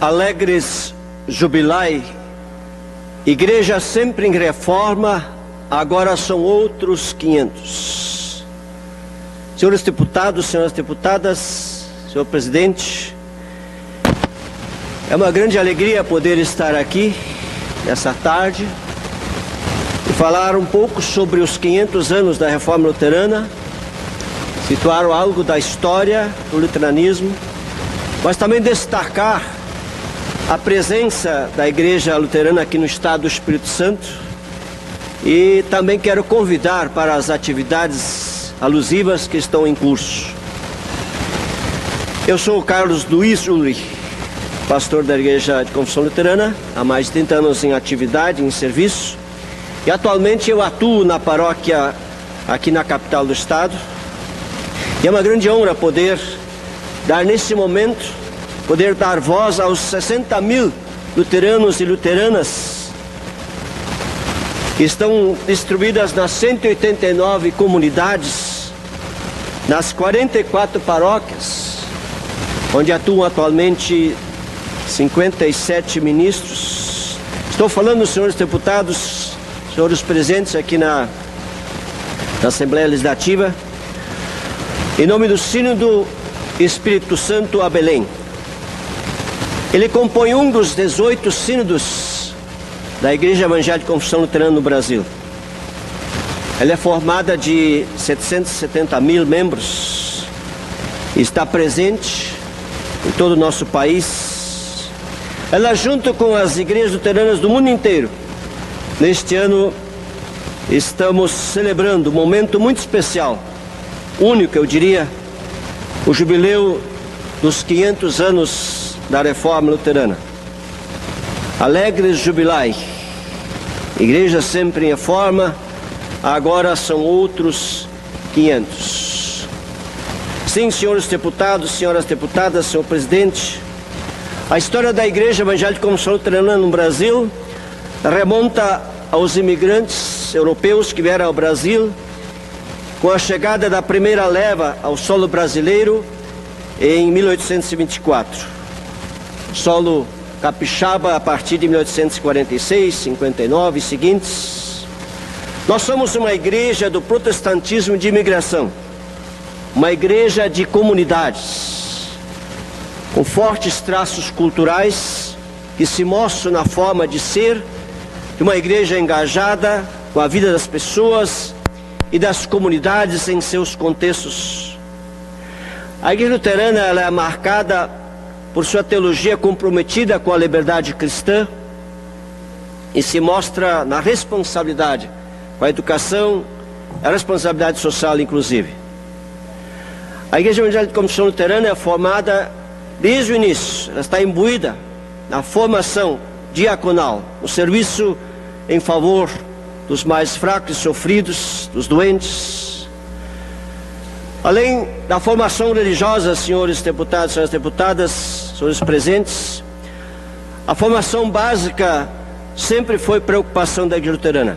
Alegres jubilai, igreja sempre em reforma, agora são outros 500. Senhores deputados, senhoras deputadas, senhor presidente, é uma grande alegria poder estar aqui nessa tarde e falar um pouco sobre os 500 anos da Reforma Luterana, situar algo da história do luteranismo, mas também destacar a presença da Igreja Luterana aqui no Estado do Espírito Santo, e também quero convidar para as atividades alusivas que estão em curso. Eu sou o Carlos Luiz Ulrich, pastor da Igreja de Confissão Luterana, há mais de 30 anos em atividade, em serviço, e atualmente eu atuo na paróquia aqui na capital do Estado, e é uma grande honra poder dar nesse momento, poder dar voz aos 60 mil luteranos e luteranas que estão distribuídas nas 189 comunidades, nas 44 paróquias, onde atuam atualmente 57 ministros. Estou falando, senhores deputados, senhores presentes aqui na Assembleia Legislativa, em nome do Sínodo Espírito Santo a Belém. Ele compõe um dos 18 sínodos da Igreja Evangélica de Confissão Luterana no Brasil. Ela é formada de 770 mil membros e está presente em todo o nosso país. Ela, junto com as igrejas luteranas do mundo inteiro, neste ano estamos celebrando um momento muito especial, único, eu diria, o jubileu dos 500 anos da Reforma Luterana. Alegres jubilai, igreja sempre em reforma, agora são outros 500. Sim, senhores deputados, senhoras deputadas, senhor presidente, a história da Igreja Evangélica de Confissão Luterana no Brasil remonta aos imigrantes europeus que vieram ao Brasil com a chegada da primeira leva ao solo brasileiro em 1824. Solo capixaba a partir de 1846, 59 e seguintes. Nós somos uma igreja do protestantismo de imigração, uma igreja de comunidades, com fortes traços culturais que se mostram na forma de ser, de uma igreja engajada com a vida das pessoas e das comunidades em seus contextos. A Igreja Luterana ela é marcada por sua teologia comprometida com a liberdade cristã e se mostra na responsabilidade com a educação, a responsabilidade social inclusive. A Igreja Evangélica de Confissão Luterana é formada desde o início, ela está imbuída na formação diaconal, no serviço em favor dos mais fracos e sofridos, dos doentes. Além da formação religiosa, senhores deputados, senhoras deputadas, senhores presentes, a formação básica sempre foi preocupação da Igreja Luterana.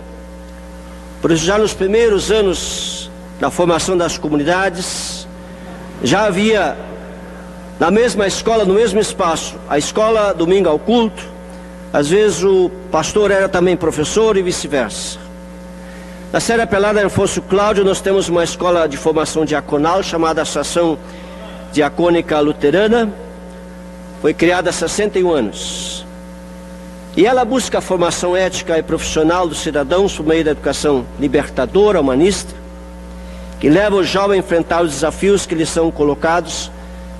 Por isso, já nos primeiros anos da formação das comunidades, já havia na mesma escola, no mesmo espaço, a escola domingo ao culto, às vezes o pastor era também professor e vice-versa. Na Série Pelada Afonso Cláudio nós temos uma escola de formação diaconal chamada Associação Diacônica Luterana, foi criada há 61 anos. E ela busca a formação ética e profissional dos cidadãos por meio da educação libertadora, humanista, que leva o jovem a enfrentar os desafios que lhes são colocados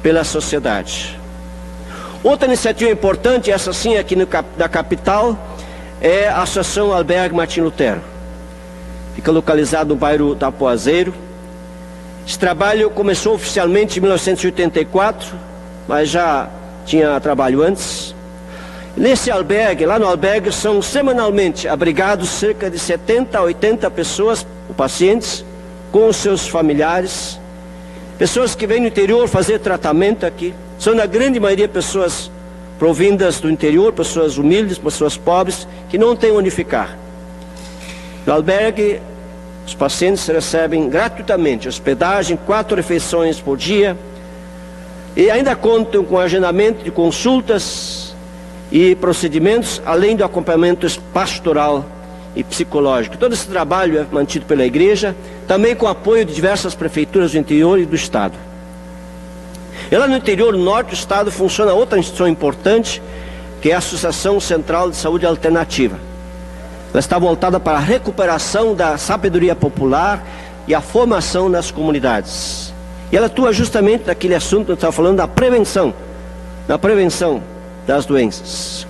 pela sociedade. Outra iniciativa importante, essa sim aqui na capital, é a Associação Albergue Martim Lutero. Fica localizado no bairro Tapoazeiro. Esse trabalho começou oficialmente em 1984, mas já tinha trabalho antes. Nesse albergue, lá no albergue, são semanalmente abrigados cerca de 70 a 80 pessoas, pacientes, com os seus familiares, pessoas que vêm do interior fazer tratamento aqui. São na grande maioria pessoas provindas do interior, pessoas humildes, pessoas pobres, que não têm onde ficar. No albergue, os pacientes recebem gratuitamente hospedagem, 4 refeições por dia, e ainda contam com agendamento de consultas e procedimentos, além do acompanhamento pastoral e psicológico. Todo esse trabalho é mantido pela igreja, também com apoio de diversas prefeituras do interior e do estado. E lá no interior norte do estado funciona outra instituição importante, que é a Associação Central de Saúde Alternativa. Ela está voltada para a recuperação da sabedoria popular e a formação nas comunidades. E ela atua justamente naquele assunto que eu estava falando, da prevenção, das doenças.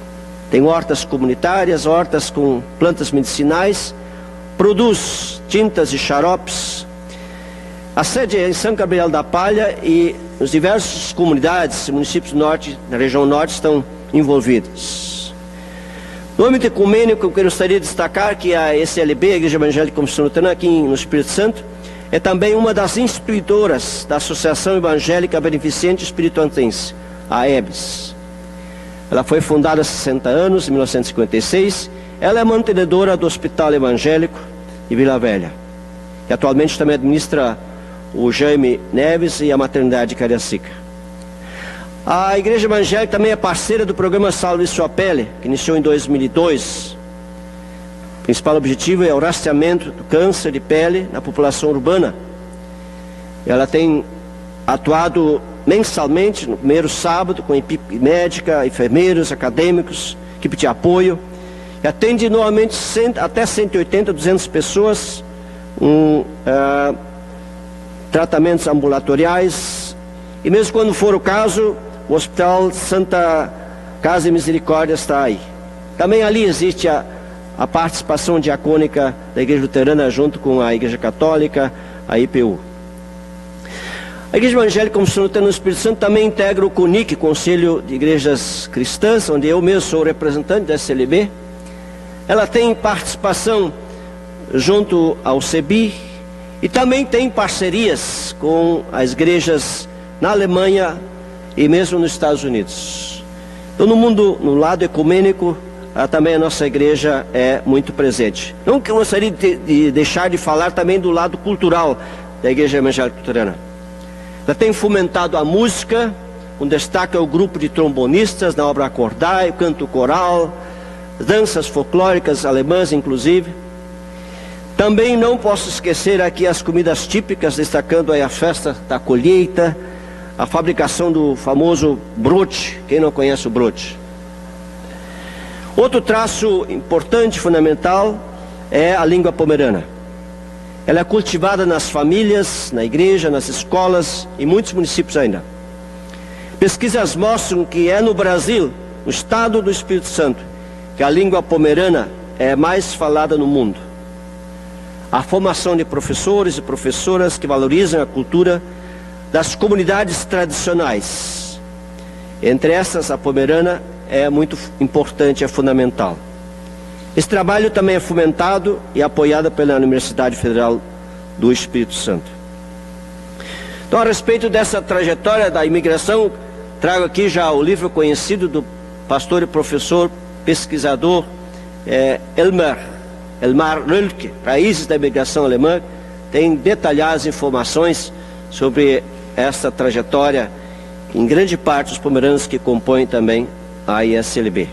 Tem hortas comunitárias, hortas com plantas medicinais, produz tintas e xaropes. A sede é em São Gabriel da Palha e as diversas comunidades e municípios do norte, na região norte, estão envolvidos. No âmbito ecumênico, eu gostaria de destacar que a ECLB, a Igreja Evangélica Confissão Luterana, aqui no Espírito Santo, é também uma das instituidoras da Associação Evangélica Beneficente Espirituantense, a AEBS. Ela foi fundada há 60 anos, em 1956. Ela é mantenedora do Hospital Evangélico de Vila Velha. E atualmente também administra o Jaime Neves e a Maternidade de Cariacica. A Igreja Evangélica também é parceira do programa Salve Sua Pele, que iniciou em 2002. O principal objetivo é o rastreamento do câncer de pele na população urbana. Ela tem atuado mensalmente, no primeiro sábado, com equipe médica, enfermeiros, acadêmicos, equipe de apoio, e atende normalmente até 180, 200 pessoas, tratamentos ambulatoriais, e mesmo quando for o caso, o Hospital Santa Casa e Misericórdia está aí. Também ali existe a participação diacônica da Igreja Luterana junto com a Igreja Católica, a IPU. A Igreja Evangélica Confissão Luterana no Espírito Santo também integra o CONIC, Conselho de Igrejas Cristãs, onde eu mesmo sou representante da SLB. Ela tem participação junto ao CEBI e também tem parcerias com as igrejas na Alemanha e mesmo nos Estados Unidos. Então, no lado ecumênico, também a nossa igreja é muito presente. Não que eu gostaria de deixar de falar também do lado cultural da Igreja Evangélica Luterana. Ela tem fomentado a música, um destaque é o grupo de trombonistas na obra Acordai, o canto coral, danças folclóricas alemãs inclusive. Também não posso esquecer aqui as comidas típicas, destacando aí a festa da colheita, a fabricação do famoso brote, quem não conhece o brote. Outro traço importante, fundamental, é a língua pomerana. Ela é cultivada nas famílias, na igreja, nas escolas, em muitos municípios ainda. Pesquisas mostram que é no Brasil, no estado do Espírito Santo, que a língua pomerana é mais falada no mundo. A formação de professores e professoras que valorizam a cultura das comunidades tradicionais. Entre essas, a pomerana é muito importante, é fundamental. Esse trabalho também é fomentado e apoiado pela Universidade Federal do Espírito Santo. Então, a respeito dessa trajetória da imigração, trago aqui já o livro conhecido do pastor e professor pesquisador Elmar Rölke, Raízes da Imigração Alemã. Tem detalhadas informações sobre essa trajetória, em grande parte os pomeranos que compõem também a ISLB.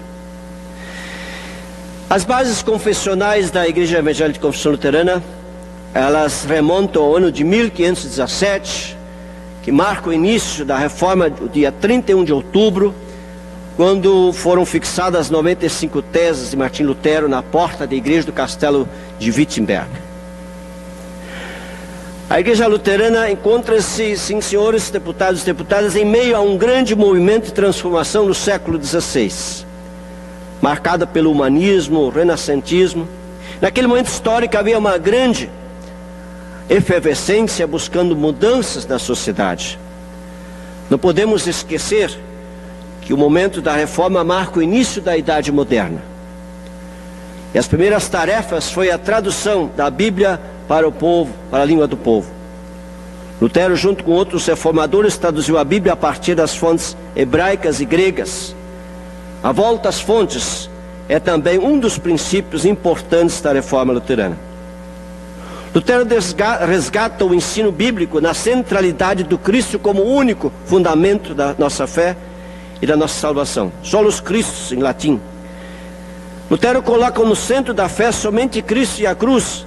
As bases confessionais da Igreja Evangélica de Confissão Luterana, elas remontam ao ano de 1517, que marca o início da reforma do dia 31 de outubro, quando foram fixadas 95 teses de Martim Lutero na porta da igreja do castelo de Wittenberg. A Igreja Luterana encontra-se, sim, senhores deputados e deputadas, em meio a um grande movimento de transformação no século XVI, marcada pelo humanismo, o renascentismo. Naquele momento histórico havia uma grande efervescência buscando mudanças na sociedade. Não podemos esquecer que o momento da reforma marca o início da Idade Moderna. E as primeiras tarefas foi a tradução da Bíblia para o povo, para a língua do povo. Lutero, junto com outros reformadores, traduziu a Bíblia a partir das fontes hebraicas e gregas. A volta às fontes é também um dos princípios importantes da reforma luterana. Lutero resgata o ensino bíblico na centralidade do Cristo como único fundamento da nossa fé e da nossa salvação. Solus Christus, em latim. Lutero coloca no centro da fé somente Cristo e a cruz.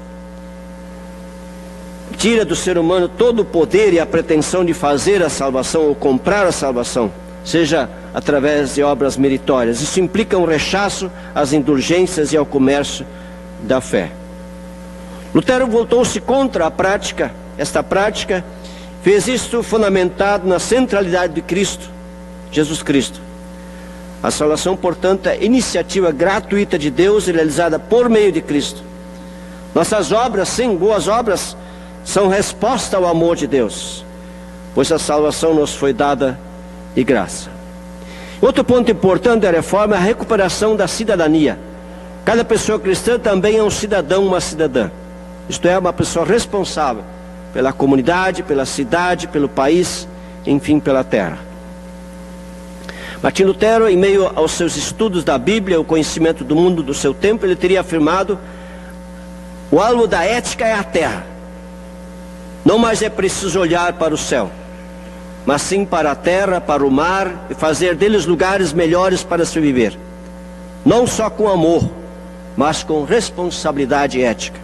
Tira do ser humano todo o poder e a pretensão de fazer a salvação ou comprar a salvação, seja através de obras meritórias. Isso implica um rechaço às indulgências e ao comércio da fé. Lutero voltou-se contra esta prática, fez isto fundamentado na centralidade de Cristo, Jesus Cristo. A salvação, portanto, é iniciativa gratuita de Deus realizada por meio de Cristo. Nossas obras, sim, boas obras, são resposta ao amor de Deus, pois a salvação nos foi dada de graça. Outro ponto importante da reforma é a recuperação da cidadania. Cada pessoa cristã também é um cidadão, uma cidadã. Isto é, uma pessoa responsável pela comunidade, pela cidade, pelo país, enfim, pela terra. Martim Lutero, em meio aos seus estudos da Bíblia, o conhecimento do mundo do seu tempo, ele teria afirmado: o alvo da ética é a terra. Não mais é preciso olhar para o céu, mas sim para a terra, para o mar, e fazer deles lugares melhores para se viver. Não só com amor, mas com responsabilidade ética.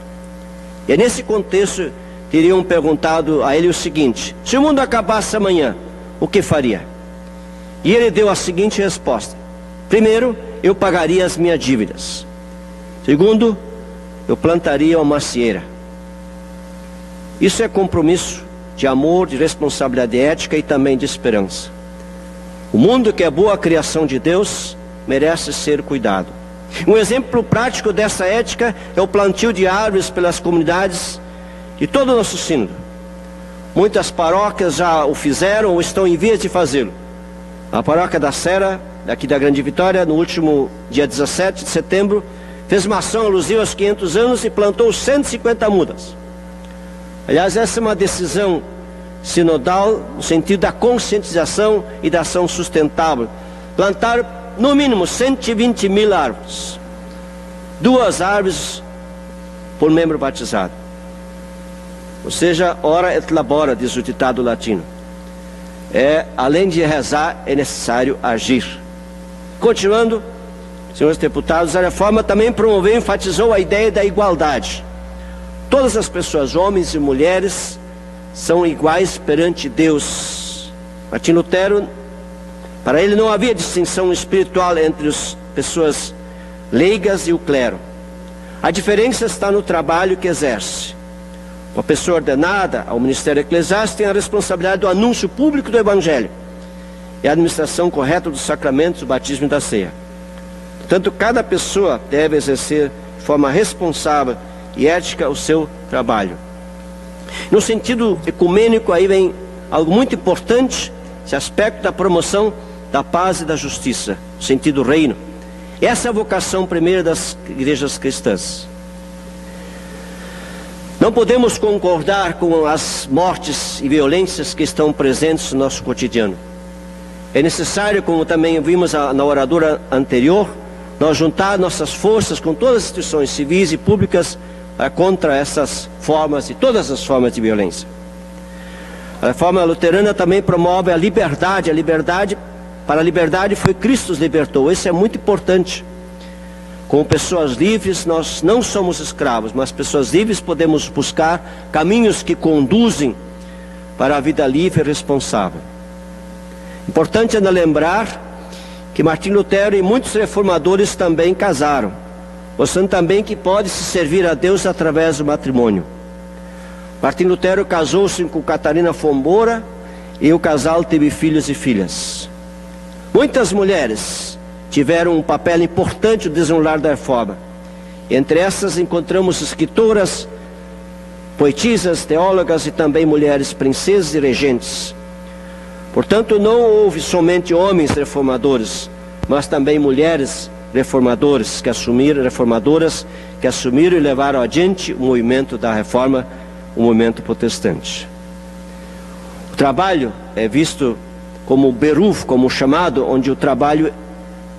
E é nesse contexto teriam perguntado a ele o seguinte: se o mundo acabasse amanhã, o que faria? E ele deu a seguinte resposta: primeiro, eu pagaria as minhas dívidas. Segundo, eu plantaria uma macieira. Isso é compromisso de amor, de responsabilidade ética e também de esperança. O mundo, que é boa criação de Deus, merece ser cuidado. Um exemplo prático dessa ética é o plantio de árvores pelas comunidades de todo o nosso sínodo. Muitas paróquias já o fizeram ou estão em vias de fazê-lo. A paróquia da Serra, daqui da Grande Vitória, no último dia 17 de setembro, fez uma ação alusiva aos 500 anos e plantou 150 mudas. Aliás, essa é uma decisão sinodal no sentido da conscientização e da ação sustentável. Plantar no mínimo 120.000 árvores. 2 árvores por membro batizado. Ou seja, ora et labora, diz o ditado latino. Além de rezar, é necessário agir. Continuando, senhores deputados, a reforma também promoveu e enfatizou a ideia da igualdade. Todas as pessoas, homens e mulheres, são iguais perante Deus. Martim Lutero, para ele não havia distinção espiritual entre as pessoas leigas e o clero. A diferença está no trabalho que exerce. Uma pessoa ordenada ao ministério eclesiástico tem a responsabilidade do anúncio público do Evangelho e a administração correta dos sacramentos, do batismo e da ceia. Portanto, cada pessoa deve exercer de forma responsável e ética o seu trabalho. No sentido ecumênico, aí vem algo muito importante, esse aspecto da promoção da paz e da justiça, no sentido reino. Essa é a vocação primeira das igrejas cristãs. Não podemos concordar com as mortes e violências que estão presentes no nosso cotidiano. É necessário, como também vimos na oradora anterior, nós juntar nossas forças com todas as instituições civis e públicas contra essas formas e todas as formas de violência. A reforma luterana também promove a liberdade. Para a liberdade foi Cristo nos libertou. Isso é muito importante. Como pessoas livres, nós não somos escravos, mas pessoas livres podemos buscar caminhos que conduzem para a vida livre e responsável. Importante ainda lembrar que Martim Lutero e muitos reformadores também casaram, mostrando também que pode se servir a Deus através do matrimônio. Martim Lutero casou-se com Catarina Fombora e o casal teve filhos e filhas. Muitas mulheres tiveram um papel importante no desenrolar da reforma. Entre essas encontramos escritoras, poetisas, teólogas e também mulheres princesas e regentes. Portanto, não houve somente homens reformadores, mas também mulheres reformadoras que assumiram e levaram adiante o movimento da reforma, o movimento protestante. O trabalho é visto como beruf, como chamado, onde o trabalho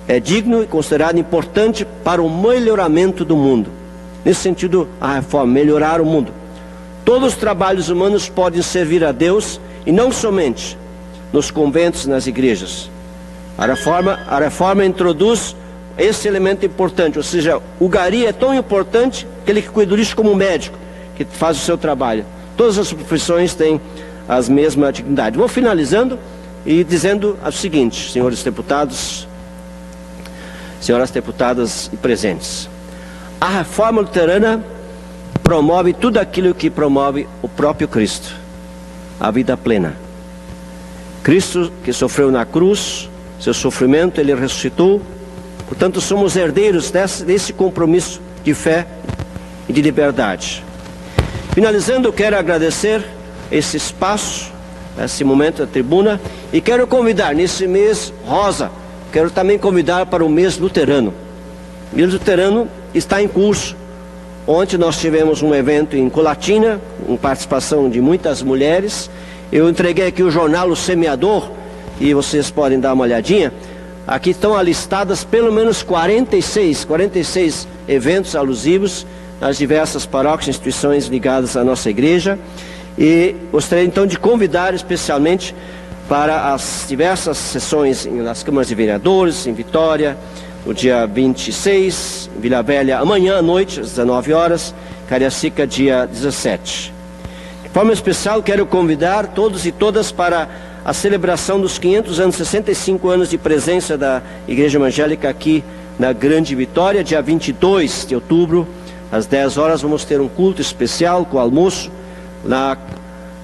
é digno e considerado importante para o melhoramento do mundo. Nesse sentido, a reforma, melhorar o mundo. Todos os trabalhos humanos podem servir a Deus, e não somente nos conventos e nas igrejas, A reforma introduz esse elemento importante, ou seja, o gari é tão importante que ele cuida disso como um médico, que faz o seu trabalho. Todas as profissões têm as mesmas dignidades. Vou finalizando e dizendo o seguinte, senhores deputados, senhoras deputadas e presentes. A reforma luterana promove tudo aquilo que promove o próprio Cristo, a vida plena. Cristo que sofreu na cruz, seu sofrimento, ele ressuscitou, portanto somos herdeiros desse compromisso de fé e de liberdade. Finalizando, quero agradecer esse espaço, esse momento da tribuna, e quero convidar nesse mês rosa, quero também convidar para o mês luterano. O mês luterano está em curso. Ontem nós tivemos um evento em Colatina, com participação de muitas mulheres. Eu entreguei aqui o jornal O Semeador, e vocês podem dar uma olhadinha. Aqui estão alistadas pelo menos 46 eventos alusivos nas diversas paróquias e instituições ligadas à nossa igreja. E gostaria então de convidar especialmente para as diversas sessões nas câmaras de vereadores, em Vitória, no dia 26, em Vila Velha, amanhã à noite, às 19 horas, Cariacica, dia 17. De forma especial, quero convidar todos e todas para a celebração dos 500 anos, 65 anos de presença da Igreja Evangélica aqui na Grande Vitória, dia 22 de outubro, às 10 horas, vamos ter um culto especial com almoço lá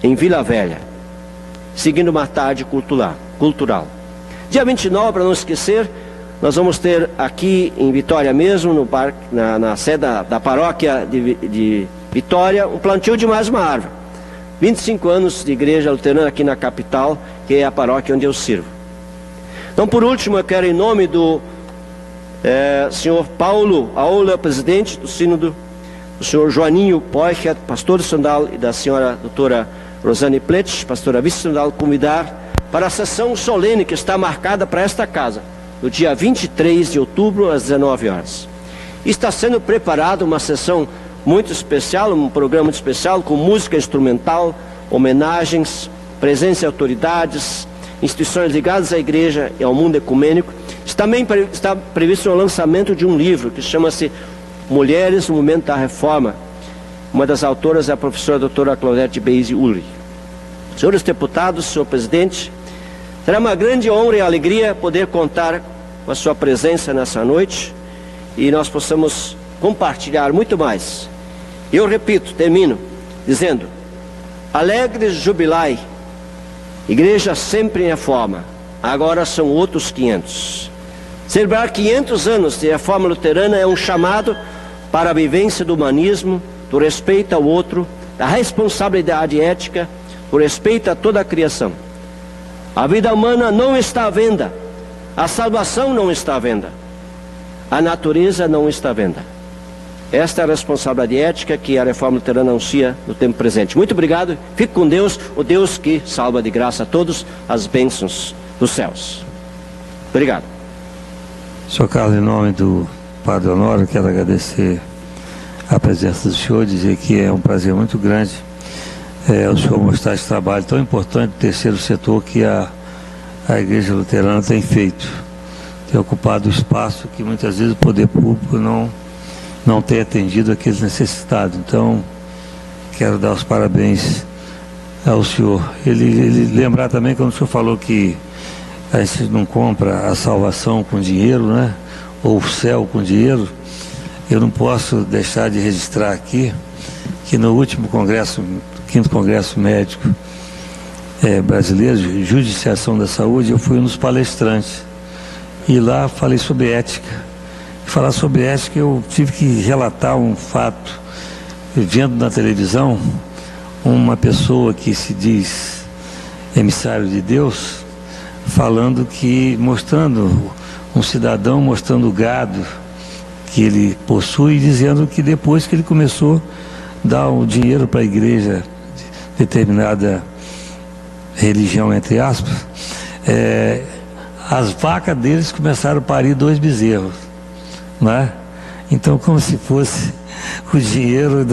em Vila Velha, seguindo uma tarde cultural. Dia 29, para não esquecer, nós vamos ter aqui em Vitória mesmo, no parque, na sede da paróquia de Vitória, um plantio de mais uma árvore. 25 anos de igreja luterana aqui na capital, que é a paróquia onde eu sirvo. Então, por último, eu quero, em nome do senhor Paulo Aula, presidente do sínodo, do senhor Joaninho Poichet, pastor do sinodal, e da senhora doutora Rosane Pletsch, pastora vice-sinodal, convidar para a sessão solene que está marcada para esta casa, no dia 23 de outubro, às 19 horas. Está sendo preparada uma sessão muito especial, um programa muito especial, com música instrumental, homenagens, presença de autoridades, instituições ligadas à igreja e ao mundo ecumênico. Também está previsto o lançamento de um livro que chama-se Mulheres no Momento da Reforma. Uma das autoras é a professora doutora Claudete Beise Ulrich. Senhores deputados, senhor presidente, será uma grande honra e alegria poder contar com a sua presença nessa noite e nós possamos compartilhar muito mais. Eu repito, termino dizendo: alegres jubilai, igreja sempre em reforma, agora são outros 500. Celebrar 500 anos de reforma luterana é um chamado para a vivência do humanismo, do respeito ao outro, da responsabilidade ética, do respeito a toda a criação. A vida humana não está à venda, a salvação não está à venda, a natureza não está à venda. Esta é a responsabilidade ética que a reforma luterana anuncia no tempo presente. Muito obrigado, fique com Deus, o Deus que salva de graça a todos, as bênçãos dos céus. Obrigado. Senhor Carlos, em nome do Padre Honório, quero agradecer a presença do senhor, dizer que é um prazer muito grande o senhor mostrar esse trabalho tão importante do terceiro setor que a Igreja Luterana tem feito. Tem ocupado o espaço que muitas vezes o poder público não tem atendido aqueles necessitados. Então, quero dar os parabéns ao senhor. Ele lembrar também, quando o senhor falou que a gente não compra a salvação com dinheiro, né? Ou o céu com dinheiro, eu não posso deixar de registrar aqui que no último congresso, 5º Congresso Médico Brasileiro de Judiciação da Saúde, eu fui um dos palestrantes e lá falei sobre ética. Falar sobre ética, eu tive que relatar um fato, vendo na televisão uma pessoa que se diz emissário de Deus, falando que, mostrando um cidadão, mostrando o gado que ele possui, dizendo que depois que ele começou a dar o dinheiro para a igreja, determinada religião, entre aspas, as vacas deles começaram a parir 2 bezerros, né? Então, como se fosse o dinheiro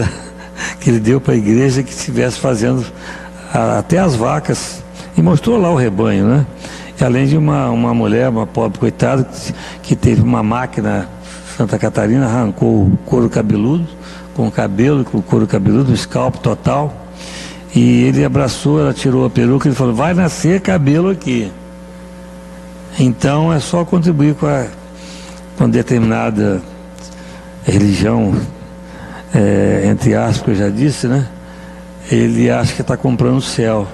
que ele deu para a igreja que estivesse fazendo até as vacas, e mostrou lá o rebanho, né? além de uma mulher, uma pobre coitada, que teve uma máquina Santa Catarina, arrancou o couro cabeludo, com o couro cabeludo, o scalp total, e ele abraçou, ela tirou a peruca e falou: vai nascer cabelo aqui. Então é só contribuir com determinada religião, entre aspas, que eu já disse, né? Ele acha que está comprando o céu.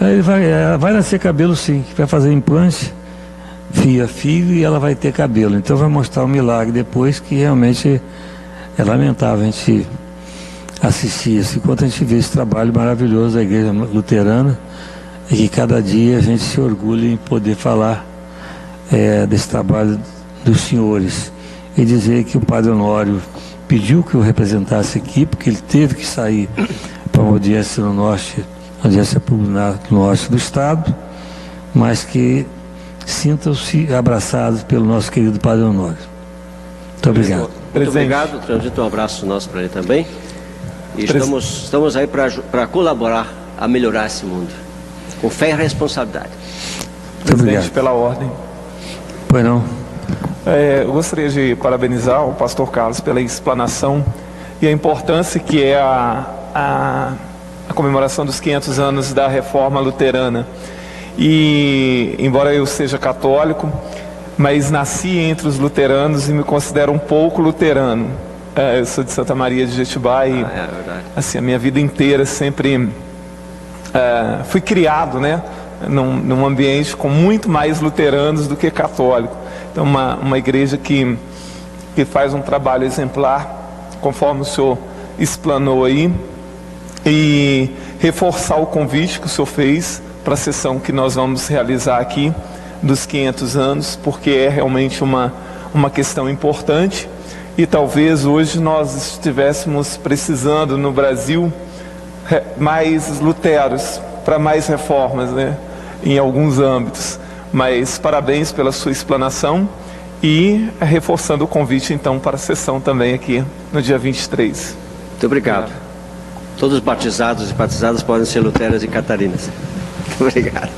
Aí ele vai nascer cabelo, sim, vai fazer implante, fio a fio, e ela vai ter cabelo. Então vai mostrar um milagre depois, que realmente é lamentável a gente assistir isso, enquanto a gente vê esse trabalho maravilhoso da Igreja Luterana, e que cada dia a gente se orgulha em poder falar desse trabalho dos senhores, e dizer que o Padre Honório pediu que eu representasse aqui, porque ele teve que sair para uma audiência no norte, audiência pública no norte do estado, mas que sintam-se abraçados pelo nosso querido Padre Honório. Muito obrigado. Muito obrigado, transmito um abraço nosso para ele também. E estamos aí para colaborar a melhorar esse mundo, com fé e responsabilidade. Presidente, pela ordem. Pois não. Eu gostaria de parabenizar o pastor Carlos pela explanação e a importância que é a comemoração dos 500 anos da Reforma Luterana. E, embora eu seja católico, mas nasci entre os luteranos e me considero um pouco luterano. Eu sou de Santa Maria de Jetibá e assim, a minha vida inteira sempre fui criado, né, num ambiente com muito mais luteranos do que católico. Então uma igreja que faz um trabalho exemplar, conforme o senhor explanou aí, e reforçar o convite que o senhor fez para a sessão que nós vamos realizar aqui dos 500 anos, porque é realmente uma questão importante. E talvez hoje nós estivéssemos precisando no Brasil mais luteros, para mais reformas, né, em alguns âmbitos. Mas parabéns pela sua explanação e reforçando o convite então para a sessão também aqui no dia 23. Muito obrigado. Todos os batizados e batizadas podem ser luteras e catarinas. Muito obrigado.